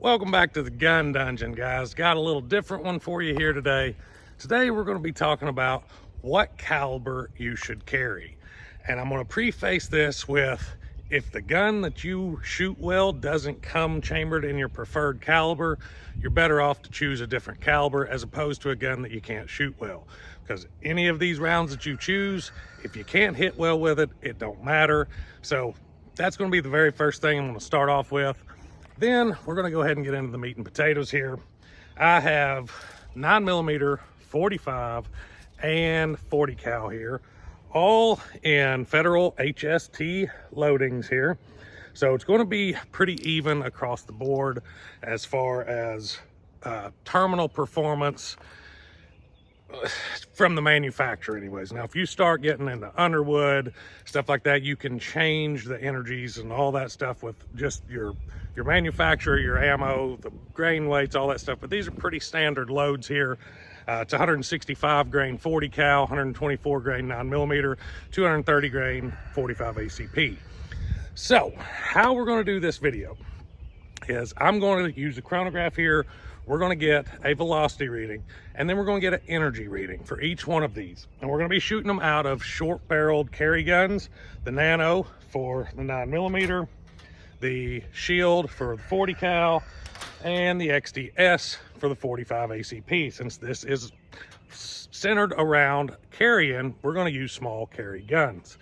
Welcome back to the Gun Dungeon, guys. Got a little different one for you here today. Today we're going to be talking about what caliber you should carry. And I'm going to preface this with, if the gun that you shoot well doesn't come chambered in your preferred caliber, you're better off to choose a different caliber as opposed to a gun that you can't shoot well. Because any of these rounds that you choose, if you can't hit well with it, it don't matter. So that's going to be the very first thing I'm going to start off with. Then we're going to go ahead and get into the meat and potatoes here. I have 9mm, 45, and 40 cal here, all in Federal HST loadings here. So it's going to be pretty even across the board as far as terminal performance from the manufacturer anyways. Now, if you start getting into Underwood, stuff like that, you can change the energies and all that stuff with just your manufacturer, your ammo, the grain weights, all that stuff. But these are pretty standard loads here. It's 165 grain 40 cal, 124 grain 9mm, 230 grain 45 ACP. So how we're going to do this video is I'm going to use the chronograph here. We're going to get a velocity reading, and then we're going to get an energy reading for each one of these. And we're going to be shooting them out of short barreled carry guns, the Nano for the 9mm, the Shield for the 40 cal, and the XDS for the 45 ACP. Since this is centered around carrying, we're going to use small carry guns.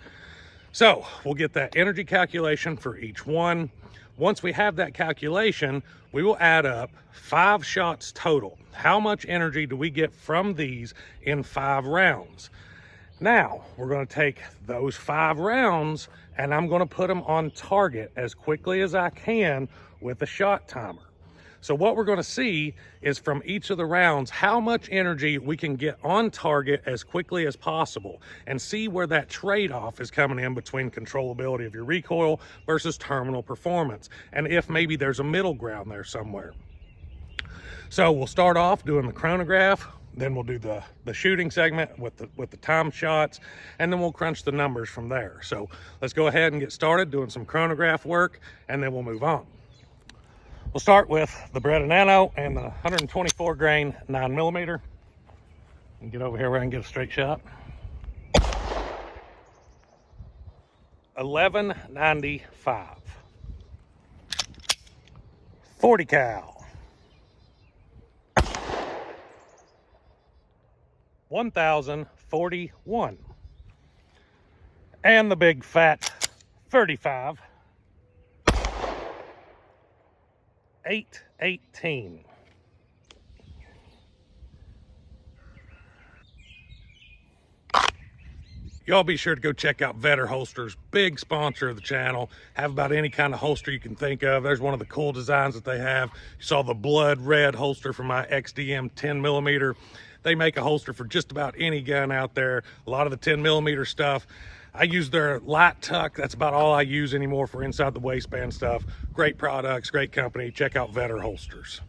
So we'll get that energy calculation for each one. Once we have that calculation, we will add up 5 shots total. How much energy do we get from these in 5 rounds? Now, we're going to take those 5 rounds and I'm going to put them on target as quickly as I can with a shot timer. So what we're going to see is from each of the rounds, how much energy we can get on target as quickly as possible, and see where that trade-off is coming in between controllability of your recoil versus terminal performance, and if maybe there's a middle ground there somewhere. So we'll start off doing the chronograph, then we'll do the shooting segment with the time shots, and then we'll crunch the numbers from there. So let's go ahead and get started doing some chronograph work, and then we'll move on. We'll start with the Beretta Nano and the 124 grain 9mm. And get over here where I can get a straight shot. 1195. 40 cal. 1041. And the big fat 35. 818. Y'all be sure to go check out Vetter Holsters, big sponsor of the channel. Have about any kind of holster you can think of. There's one of the cool designs that they have. You saw the blood red holster for my XDM 10mm. They make a holster for just about any gun out there. A lot of the 10mm stuff, I use their light tuck. That's about all I use anymore for inside the waistband stuff. Great products, great company. Check out Vetter Holsters.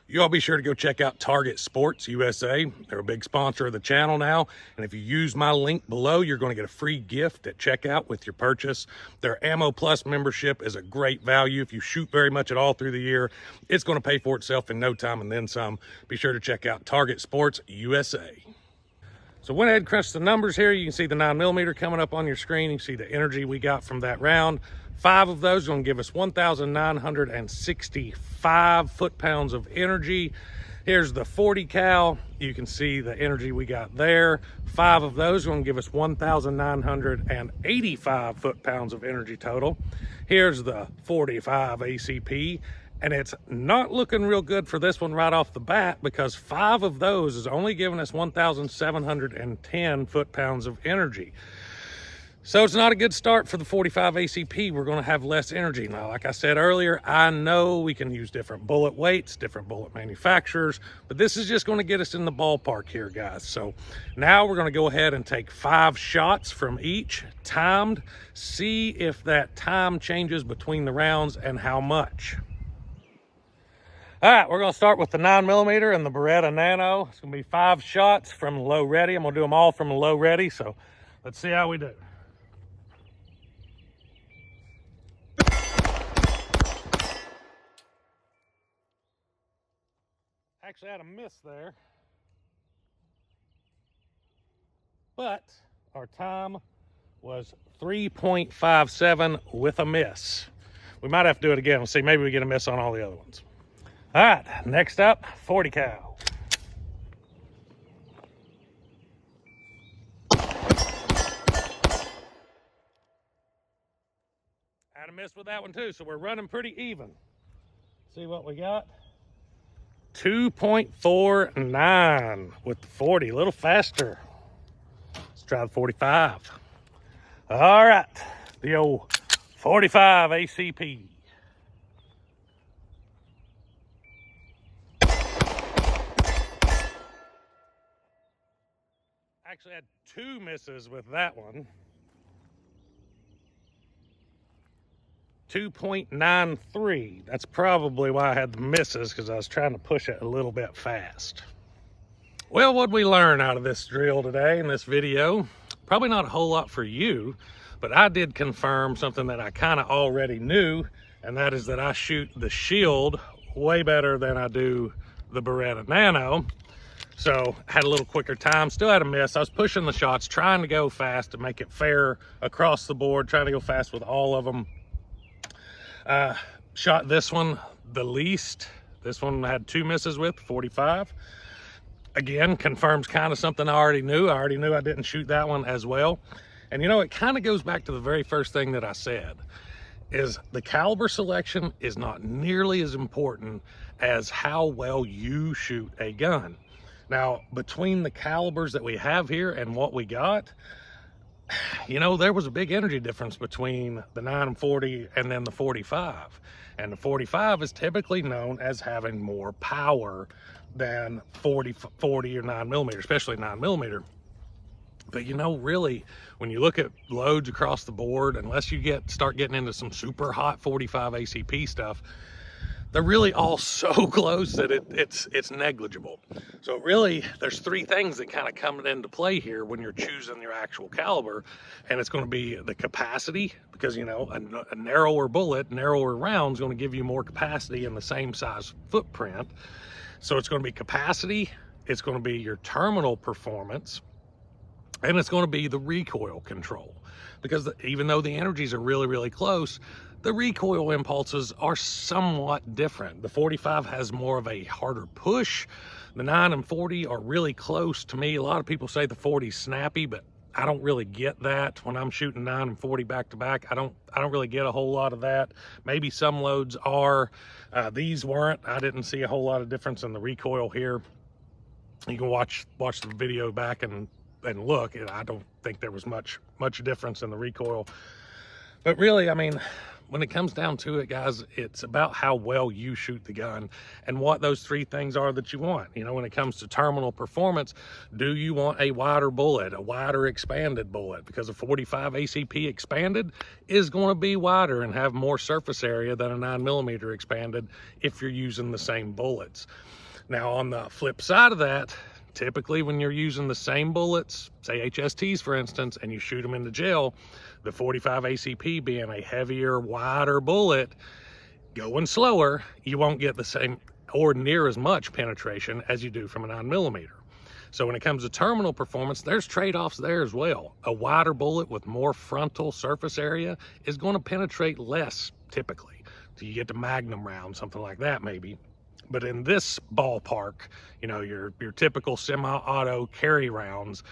You all be sure to go check out Target Sports USA. They're a big sponsor of the channel now. And if you use my link below, you're going to get a free gift at checkout with your purchase. Their Ammo Plus membership is a great value. If you shoot very much at all through the year, it's going to pay for itself in no time and then some. Be sure to check out Target Sports USA. So went ahead and crunched the numbers here. You can see the 9mm coming up on your screen. You can see the energy we got from that round. 5 of those are going to give us 1,965 foot-pounds of energy. Here's the 40 cal. You can see the energy we got there. 5 of those are going to give us 1,985 foot-pounds of energy total. Here's the 45 ACP. And it's not looking real good for this one right off the bat, because 5 of those is only giving us 1,710 foot-pounds of energy. So it's not a good start for the 45 ACP. We're going to have less energy. Now, like I said earlier, I know we can use different bullet weights, different bullet manufacturers, but this is just going to get us in the ballpark here, guys. So now we're going to go ahead and take 5 shots from each, timed, see if that time changes between the rounds and how much. All right, we're gonna start with the 9mm and the Beretta Nano. It's gonna be 5 shots from low ready. I'm gonna do them all from low ready, so let's see how we do. Actually had a miss there, but our time was 3.57 with a miss. We might have to do it again. We'll see, maybe we get a miss on all the other ones. All right, next up, 40 cal. Had a miss with that one too, so we're running pretty even. See what we got? 2.49 with the 40, a little faster. Let's try the 45. All right, the old 45 ACP. Actually had 2 misses with that one. 2.93. That's probably why I had the misses, because I was trying to push it a little bit fast. Well, what did we learn out of this drill today in this video? Probably not a whole lot for you, but I did confirm something that I kind of already knew, and that is that I shoot the Shield way better than I do the Beretta Nano. So had a little quicker time, still had a miss. I was pushing the shots, trying to go fast to make it fair across the board, trying to go fast with all of them. Shot this one the least. This one had 2 misses with 45. Again, confirms kind of something I already knew. I already knew I didn't shoot that one as well. And you know, it kind of goes back to the very first thing that I said, is the caliber selection is not nearly as important as how well you shoot a gun. Now, between the calibers that we have here and what we got, you know, there was a big energy difference between the 9 and 40 and then the 45. And the 45 is typically known as having more power than 40 or 9 millimeter, especially 9 millimeter. But you know, really, when you look at loads across the board, unless you start getting into some super hot 45 ACP stuff, they're really all so close that it's negligible. So really, there's 3 things that kind of come into play here when you're choosing your actual caliber, and it's going to be the capacity, because you know, a narrower bullet, narrower round is going to give you more capacity in the same size footprint. So it's going to be capacity, it's going to be your terminal performance, and it's going to be the recoil control. Because even though the energies are really, really close, the recoil impulses are somewhat different. The 45 has more of a harder push. The 9 and 40 are really close to me. A lot of people say the 40 is snappy, but I don't really get that. When I'm shooting 9 and 40 back to back, I don't really get a whole lot of that. Maybe some loads are. These weren't. I didn't see a whole lot of difference in the recoil here. You can watch the video back and look, and I don't think there was much difference in the recoil. But really, I mean, when it comes down to it, guys, it's about how well you shoot the gun and what those 3 things are that you want. You know, when it comes to terminal performance, do you want a wider bullet, a wider expanded bullet? Because a 45 ACP expanded is going to be wider and have more surface area than a 9 millimeter expanded if you're using the same bullets. Now, on the flip side of that, typically when you're using the same bullets, say HSTs for instance, and you shoot them into gel, the 45 ACP being a heavier, wider bullet, going slower, you won't get the same or near as much penetration as you do from a 9 millimeter. So when it comes to terminal performance, there's trade-offs there as well. A wider bullet with more frontal surface area is going to penetrate less typically. So you get the Magnum round, something like that maybe. But in this ballpark, you know, your typical semi-auto carry rounds,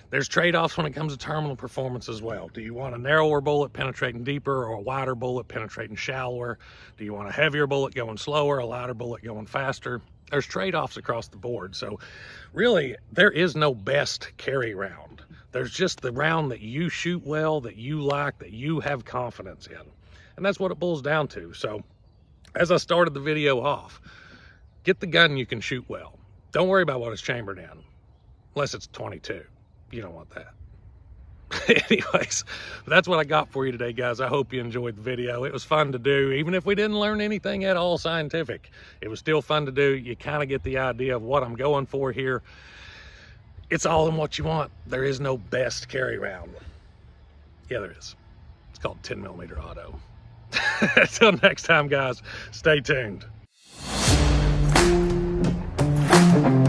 there's trade-offs when it comes to terminal performance as well. Do you want a narrower bullet penetrating deeper, or a wider bullet penetrating shallower? Do you want a heavier bullet going slower, a lighter bullet going faster? There's trade-offs across the board. So really, there is no best carry round. There's just the round that you shoot well, that you like, that you have confidence in. And that's what it boils down to. So as I started the video off, get the gun you can shoot well. Don't worry about what it's chambered in, unless it's 22. You don't want that. Anyways, that's what I got for you today, guys. I hope you enjoyed the video. It was fun to do. Even if we didn't learn anything at all scientific, it was still fun to do. You kind of get the idea of what I'm going for here. It's all in what you want. There is no best carry round. Yeah, there is. It's called 10 millimeter auto. Until next time, guys, stay tuned. you.